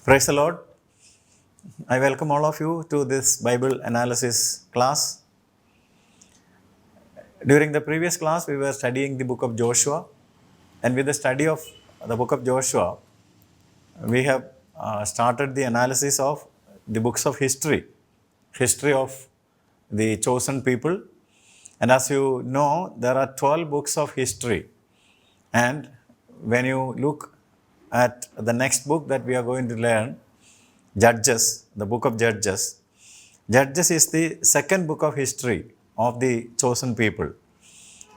Praise the Lord. I welcome all of you to this Bible analysis class. During the previous class, we were studying the book of Joshua. And with the study of the book of Joshua, we have started the analysis of the books of history of the chosen people. And as you know, there are 12 books of history. And when you look at the next book that we are going to learn, Judges, the book of Judges. Judges is the second book of history of the chosen people.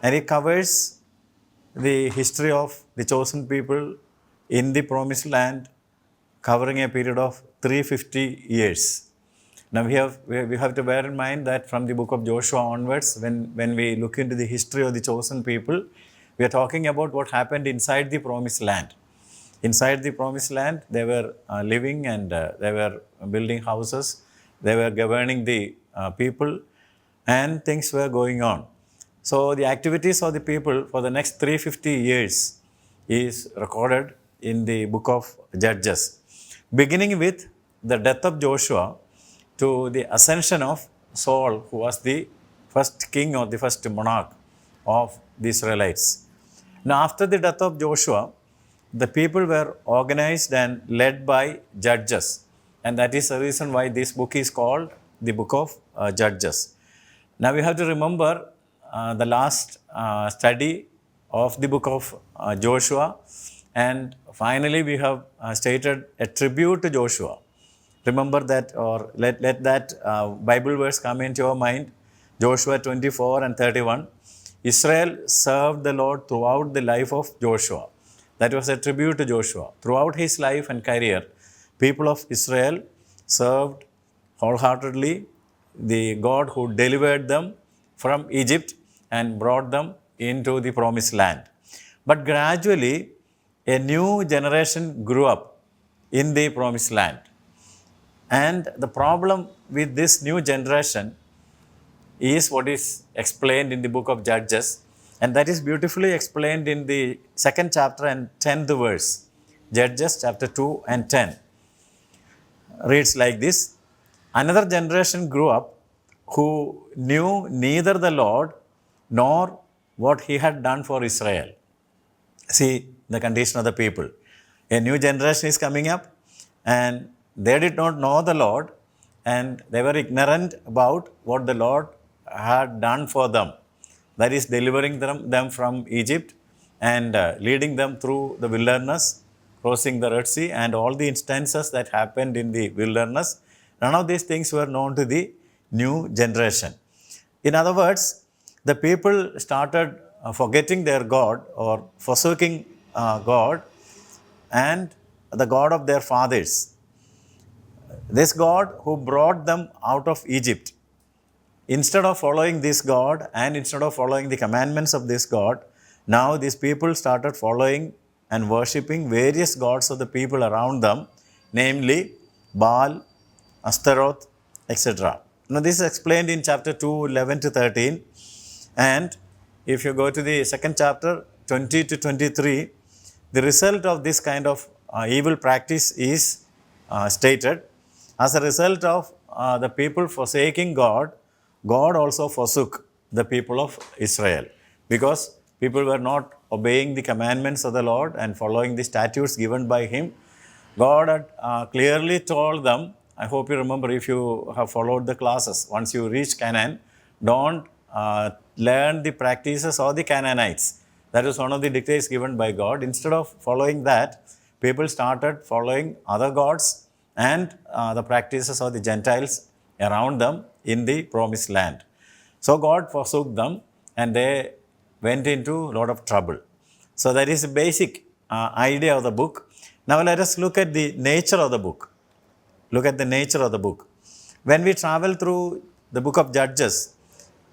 And it covers the history of the chosen people in the promised land, covering a period of 350 years. Now we have to bear in mind that from the book of Joshua onwards, when we look into the history of the chosen people, we are talking about what happened inside the promised land. Inside the promised land, they were living and they were building houses, they were governing the people, and things were going on. So the activities of the people for the next 350 years is recorded in the book of Judges, beginning with the death of Joshua to the ascension of Saul, who was the first king or the first monarch of the Israelites. Now, after the death of Joshua, the people were organized and led by judges. And that is the reason why this book is called the book of Judges. Now we have to remember the last study of the book of Joshua. And finally we have stated a tribute to Joshua. Remember that, or let that Bible verse come into your mind. Joshua 24 and 31. Israel served the Lord throughout the life of Joshua. That was a tribute to Joshua. Throughout his life and career, people of Israel served wholeheartedly the God who delivered them from Egypt and brought them into the promised land. But gradually, a new generation grew up in the promised land. And the problem with this new generation is what is explained in the book of Judges. And that is beautifully explained in the 2nd chapter and 10th verse. Judges chapter 2 and 10. Reads like this. Another generation grew up who knew neither the Lord nor what he had done for Israel. See the condition of the people. A new generation is coming up and they did not know the Lord and they were ignorant about what the Lord had done for them. That is delivering them from Egypt and leading them through the wilderness, crossing the Red Sea, and all the instances that happened in the wilderness. None of these things were known to the new generation. In other words, the people started forgetting their God or forsaking God and the God of their fathers. This God who brought them out of Egypt. Instead of following this God and instead of following the commandments of this God, now these people started following and worshipping various gods of the people around them, namely Baal, Ashtaroth, etc. Now this is explained in chapter 2, 11 to 13. And if you go to the 2nd chapter, 20 to 23, the result of this kind of evil practice is stated. As a result of the people forsaking God, God also forsook the people of Israel because people were not obeying the commandments of the Lord and following the statutes given by Him. God had clearly told them, I hope you remember if you have followed the classes, once you reach Canaan, don't learn the practices of the Canaanites. That is one of the dictates given by God. Instead of following that, people started following other gods and the practices of the Gentiles around them in the promised land. So God forsook them and they went into a lot of trouble. So that is the basic idea of the book. Now let us look at the nature of the book. Look at the nature of the book. When we travel through the book of Judges,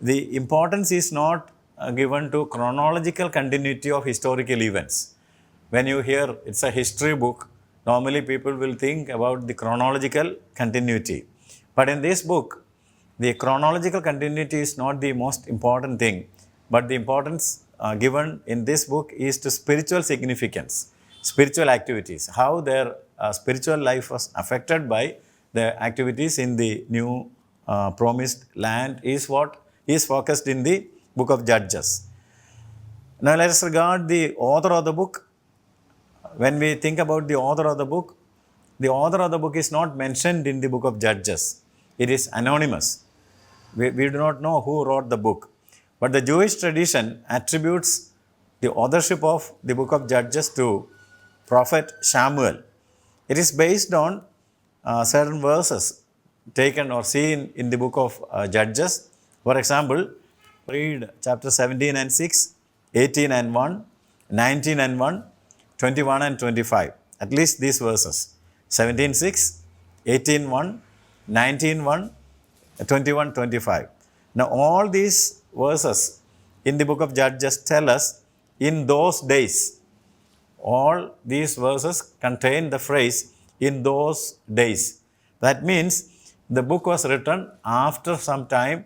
the importance is not given to chronological continuity of historical events. When you hear it's a history book, normally people will think about the chronological continuity. But in this book, the chronological continuity is not the most important thing, but the importance given in this book is to spiritual significance, spiritual activities, how their spiritual life was affected by the activities in the new promised land is what is focused in the book of Judges. Now let us regard the author of the book. When we think about the author of the book is not mentioned in the book of Judges. It is anonymous. We do not know who wrote the book. But the Jewish tradition attributes the authorship of the book of Judges to Prophet Samuel. It is based on certain verses taken or seen in the book of Judges. For example, read chapter 17 and 6, 18 and 1, 19 and 1, 21 and 25. At least these verses. 17, 6, 18, 1, 19, 1, 21, 25. Now all these verses in the book of Judges tell us in those days. All these verses contain the phrase in those days. That means the book was written after some time,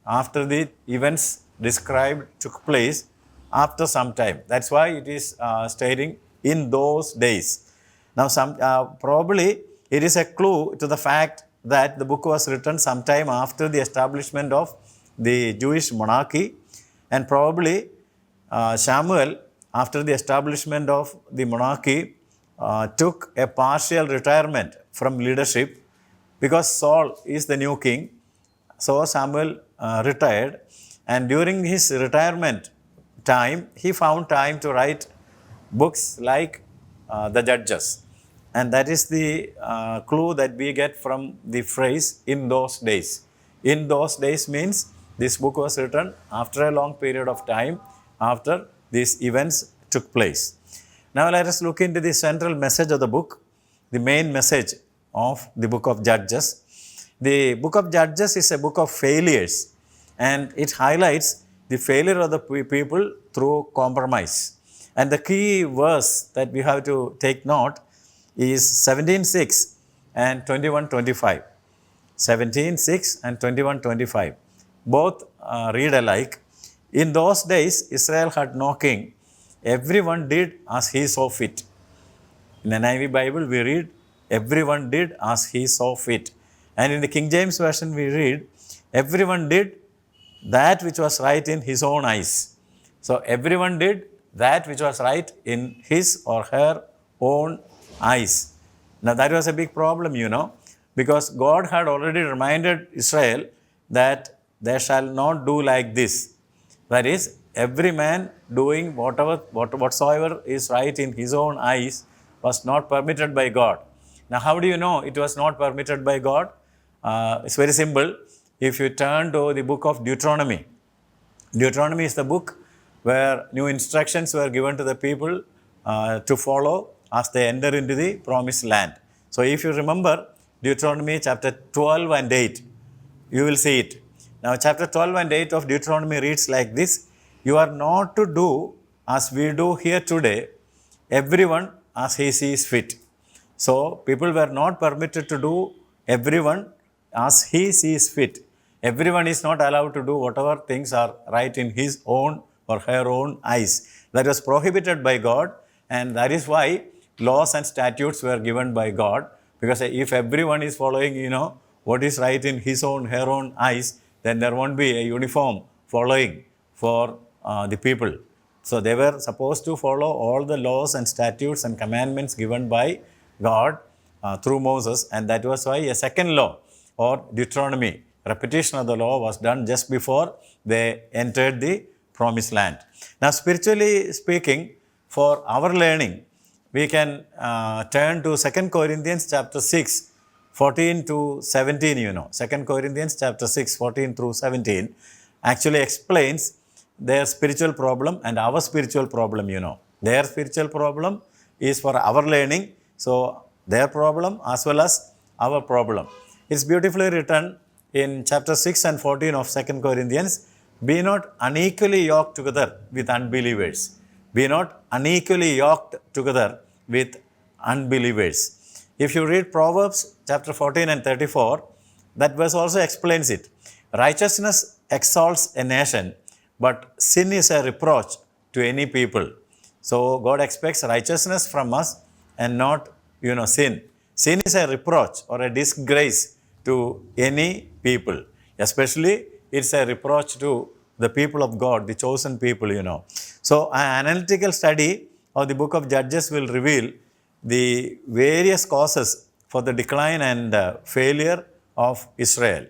after the events described took place, after some time. That's why it is stating in those days. Now probably it is a clue to the fact that the book was written sometime after the establishment of the Jewish monarchy, and probably Samuel, after the establishment of the monarchy, took a partial retirement from leadership because Saul is the new king. So Samuel retired, and during his retirement time, he found time to write books like the Judges. And that is the clue that we get from the phrase in those days. In those days means this book was written after a long period of time, after these events took place. Now let us look into the central message of the book, the main message of the book of Judges. The book of Judges is a book of failures, and it highlights the failure of the people through compromise. And the key verse that we have to take note is 17:6 and 21:25. 17:6 and 21:25. Both read alike. In those days, Israel had no king. Everyone did as he saw fit. In the NIV Bible, we read, everyone did as he saw fit. And in the King James Version, we read, everyone did that which was right in his own eyes. So, everyone did that which was right in his or her own eyes. Now, that was a big problem, because God had already reminded Israel that they shall not do like this. That is, every man doing whatsoever is right in his own eyes was not permitted by God. Now, how do you know it was not permitted by God? It's very simple. If you turn to the book of Deuteronomy, Deuteronomy is the book where new instructions were given to the people to follow as they enter into the promised land. So, if you remember Deuteronomy chapter 12 and 8, you will see it. Now, chapter 12 and 8 of Deuteronomy reads like this: you are not to do as we do here today, everyone as he sees fit. So, people were not permitted to do everyone as he sees fit. Everyone is not allowed to do whatever things are right in his own or her own eyes. That was prohibited by God, and that is why laws and statutes were given by God, because if everyone is following, what is right in his own, her own eyes, then there won't be a uniform following for the people. So they were supposed to follow all the laws and statutes and commandments given by God through Moses, and that was why a second law or Deuteronomy, repetition of the law, was done just before they entered the promised land. Now, spiritually speaking, for our learning, we can turn to 2 Corinthians chapter 6, 14 to 17, 2 Corinthians chapter 6, 14 through 17 actually explains their spiritual problem and our spiritual problem, Their spiritual problem is for our learning, so their problem as well as our problem. It's beautifully written in chapter 6 and 14 of 2 Corinthians, be not unequally yoked together with unbelievers. Be not unequally yoked together with unbelievers. If you read Proverbs chapter 14 and 34, that verse also explains it. Righteousness exalts a nation, but sin is a reproach to any people. So God expects righteousness from us and not sin. Sin is a reproach or a disgrace to any people. Especially, it's a reproach to the people of God, the chosen people. So, an analytical study of the book of Judges will reveal the various causes for the decline and failure of Israel.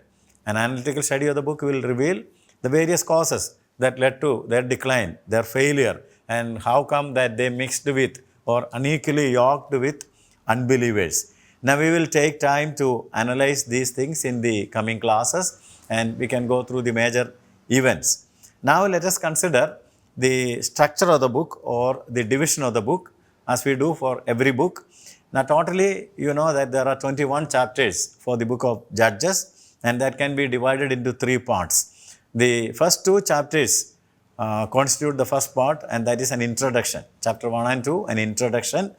An analytical study of the book will reveal the various causes that led to their decline, their failure, and how come that they mixed with or unequally yoked with unbelievers. Now we will take time to analyze these things in the coming classes, and we can go through the major events. Now let us consider the structure of the book or the division of the book as we do for every book. Now totally you know that there are 21 chapters for the book of Judges, and that can be divided into 3 parts. The first 2 chapters constitute the first part, and that is an introduction. Chapter 1 and 2, an introduction.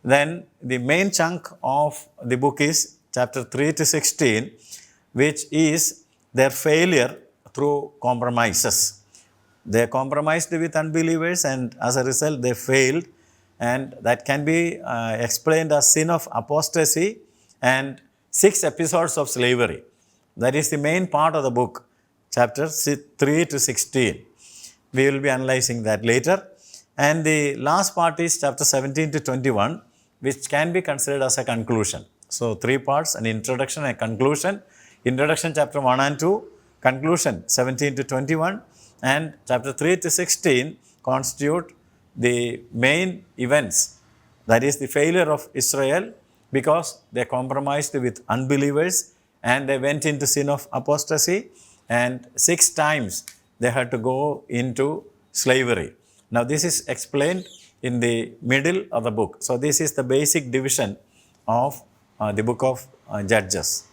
Then the main chunk of the book is chapter 3 to 16, which is their failure through compromises. They compromised with unbelievers, and as a result they failed, and that can be explained as sin of apostasy and 6 episodes of slavery. That is the main part of the book, chapter 3 to 16. We will be analyzing that later. And the last part is chapter 17 to 21, which can be considered as a conclusion. So 3 parts, an introduction and a conclusion. Introduction chapter 1 and 2, conclusion 17 to 21, and chapter 3 to 16 constitute the main events. That is the failure of Israel because they compromised with unbelievers and they went into sin of apostasy, and 6 times they had to go into slavery. Now this is explained in the middle of the book. So this is the basic division of the book of Judges.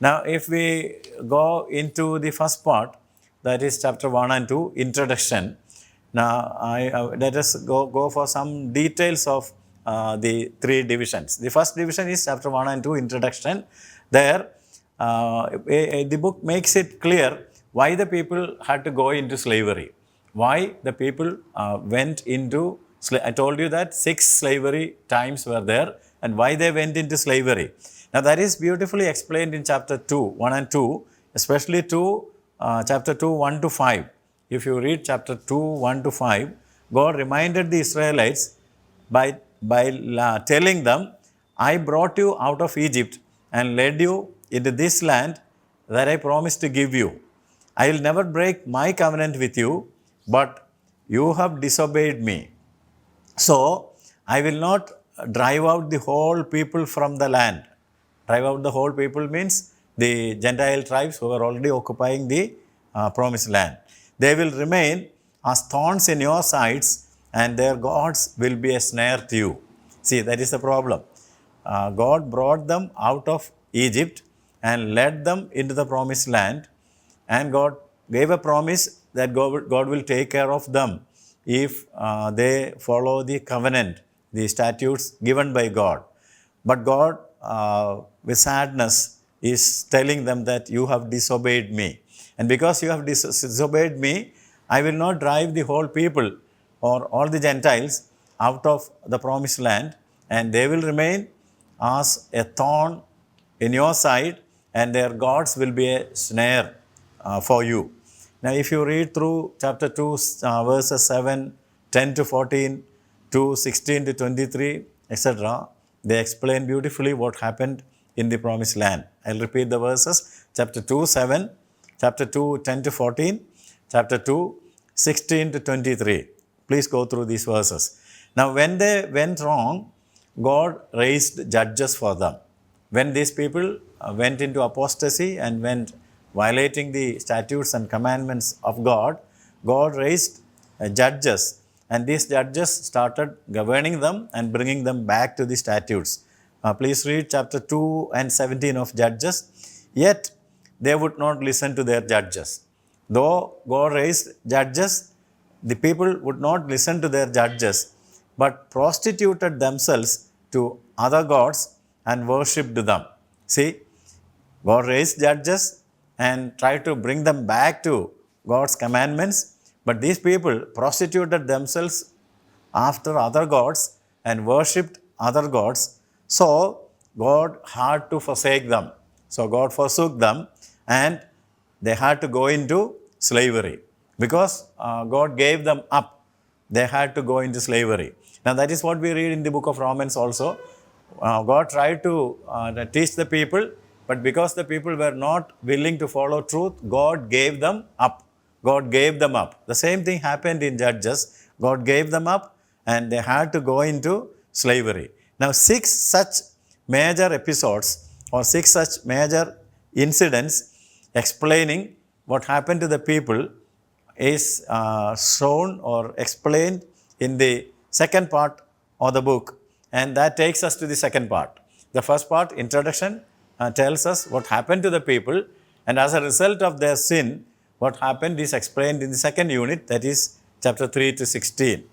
Now if we go into the first part, that is chapter 1 and 2, introduction. Now let us go for some details of the 3 divisions. The first division is chapter 1 and 2, introduction. There the book makes it clear why the people had to go into slavery. Why the people went into slavery. I told you that 6 slavery times were there, and why they went into slavery. Now that is beautifully explained in chapter 2, 1 and 2, especially chapter 2, 1 to 5. If you read chapter 2, 1 to 5, God reminded the Israelites by telling them, I brought you out of Egypt and led you into this land that I promised to give you. I will never break my covenant with you, but you have disobeyed me. So, I will not drive out the whole people from the land. Drive out the whole people means the Gentile tribes who are already occupying the promised land. They will remain as thorns in your sides, and their gods will be a snare to you. See, that is the problem. God brought them out of Egypt and led them into the promised land, and God gave a promise that God will take care of them if they follow the covenant, the statutes given by God. But God, with sadness, is telling them that you have disobeyed me. And because you have disobeyed me, I will not drive the whole people or all the Gentiles out of the promised land, and they will remain as a thorn in your side, and their gods will be a snare for you. Now, if you read through chapter 2, verses 7, 10 to 14, to 16 to 23, etc., they explain beautifully what happened in the promised land. I'll repeat the verses. Chapter 2, 7, chapter 2, 10 to 14, chapter 2, 16 to 23. Please go through these verses. Now, when they went wrong, God raised judges for them. When these people went into apostasy and went violating the statutes and commandments of God, God raised judges, and these judges started governing them and bringing them back to the statutes. Please read chapter 2 and 17 of Judges. Yet they would not listen to their judges. Though God raised judges, the people would not listen to their judges, but prostituted themselves to other gods and worshipped them. See, God raised judges and tried to bring them back to God's commandments, but these people prostituted themselves after other gods and worshipped other gods. So God had to forsake them. So God forsook them and they had to go into slavery because God gave them up. They had to go into slavery. Now that is what we read in the book of Romans also. God tried to teach the people, but because the people were not willing to follow truth, God gave them up. God gave them up. The same thing happened in Judges. God gave them up and they had to go into slavery. Now, 6 such major episodes or 6 such major incidents explaining what happened to the people is shown or explained in the second part of the book, and that takes us to the second part. The first part, introduction, tells us what happened to the people, and as a result of their sin, what happened is explained in the second unit, that is chapter 3 to 16.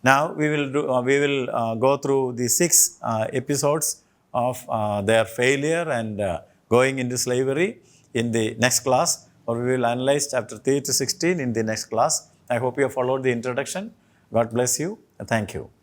Now we will go through the 6 episodes of their failure and going into slavery in the next class, or we will analyze chapter 3 to 16 in the next class. I hope you have followed the introduction. God bless you. Thank you.